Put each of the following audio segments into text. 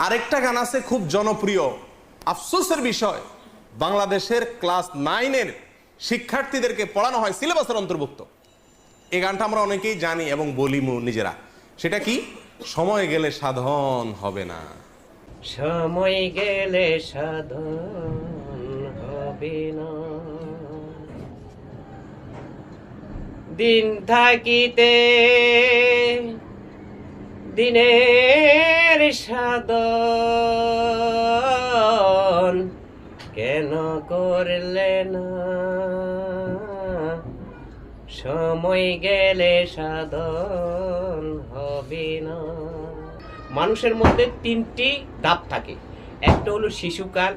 আরেকটা গান আছে খুব জনপ্রিয়, আফসোসের বিষয়, বাংলাদেশের ক্লাস 9-এর শিক্ষার্থীদেরকে পড়ানো হয় সিলেবাসের অন্তর্ভুক্ত। এই গানটা আমরা অনেকেই জানি এবং বলি নিজেরা। সেটা কি? সময় গেলে সাধন হবে না। সময় গেলে সাধন হবে না, দিন থাকিতে দিনের সাধন কেন করলে না, সময় গেলে সাধন হবে না। মানুষের মধ্যে তিনটি ধাপ থাকে, একটা হলো শিশুকাল,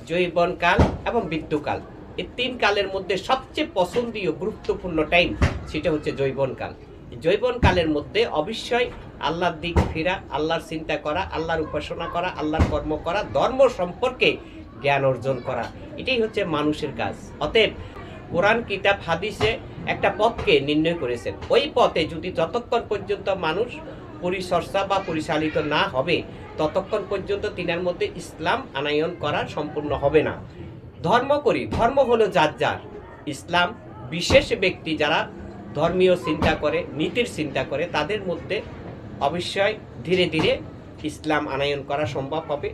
যৌবনকাল এবং বৃদ্ধকাল। এই তিন কালের মধ্যে সবচেয়ে পছন্দীয় গুরুত্বপূর্ণ টাইম সেটা হচ্ছে যৌবনকাল। যৌবনকালের মধ্যে অবশ্যই আল্লাহর দিক ফেরা, আল্লাহর চিন্তা করা, আল্লাহর উপাসনা করা, আল্লাহর কর্ম করা, ধর্ম সম্পর্কে জ্ঞান অর্জন করা, এটাই হচ্ছে মানুষের কাজ। অতএব কোরআন কিতাব হাদিসে একটা পথকে নির্ণয় করেছেন। ওই পথে যদি যতক্ষণ পর্যন্ত মানুষ পরিচর্যা বা পরিচালিত না হবে ততক্ষণ পর্যন্ত তিনার মধ্যে ইসলাম আনায়ন করা সম্পূর্ণ হবে না। ধর্ম করি, ধর্ম হলো যার যার। ইসলাম বিশেষ ব্যক্তি যারা ধর্মীয় চিন্তা করে, নীতির চিন্তা করে, তাদের মধ্যে অবশ্যই ধীরে ধীরে ইসলাম আনায়ন করা সম্ভব হবে।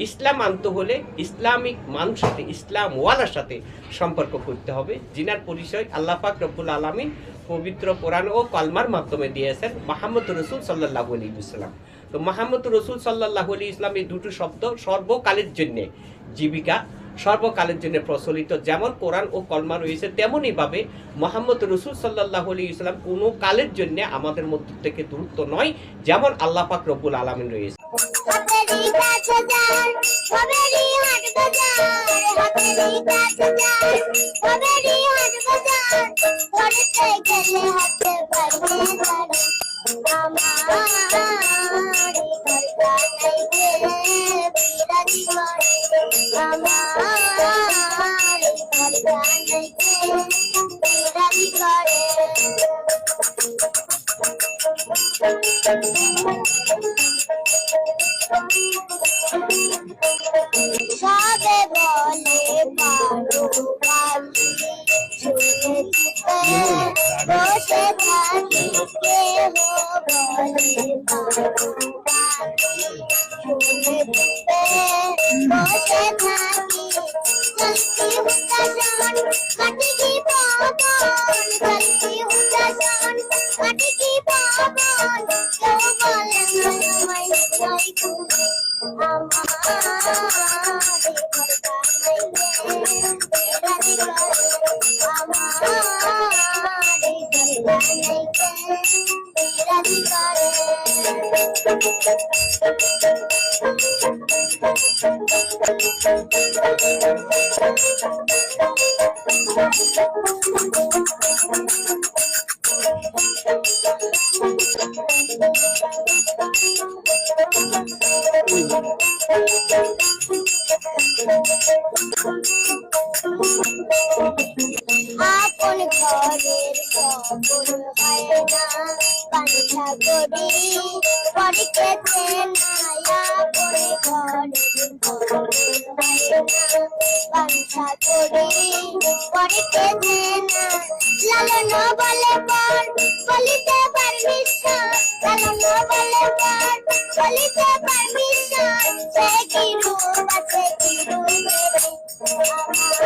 ইসলাম আনতে হলে ইসলামিক মানুষ সাথে, ইসলাম ওয়ালার সাথে সম্পর্ক করতে হবে, যিনার পরিচয় আল্লাহ পাক রব্বুল আলামিন পবিত্র কোরআন ও কলমার মাধ্যমে দিয়েছেন মুহাম্মদ রাসূল সাল্লাল্লাহু আলাইহি ওয়াসাল্লাম। তো মুহাম্মদ রাসূল সাল্লাল্লাহু আলাইহি ওয়াসাল্লাম এই দুটো শব্দ সর্বকালের জন্য জীবিকা, সর্বকালের জন্য প্রচলিত। যেমন কোরআন ও কলমা রয়েছে, তেমনই ভাবে মুহাম্মদ রাসূল সাল্লাল্লাহু আলাইহি ওয়াসাল্লাম কোনো কালের জন্য আমাদের মধ্য থেকে দূরত্ব নয়, যেমন আল্লাহ পাক রব্বুল আলামিন রয়েছে। সবে বলে পারো পাখি, শুনে বসে থাকি, কেহ বলে পারো পাখি, শুনে বসে থাকি। চলতি হুদাসন কাটি কি পবন, চলতি হুদাসন কাটি কি পবন, কেউ বলে আমায় জয় তুমি আপন ঘরের খবর হয় না, পান্থা করি পরিকেছে না। আপন ঘরের খবর হয় না, পান্থা করি পরিকেছে না। লালন বলে পর বলিতে পারমিশন, লালন বলে পর বলিতে পারমিশন। সে কি রূপ আছে কি রূপে আমার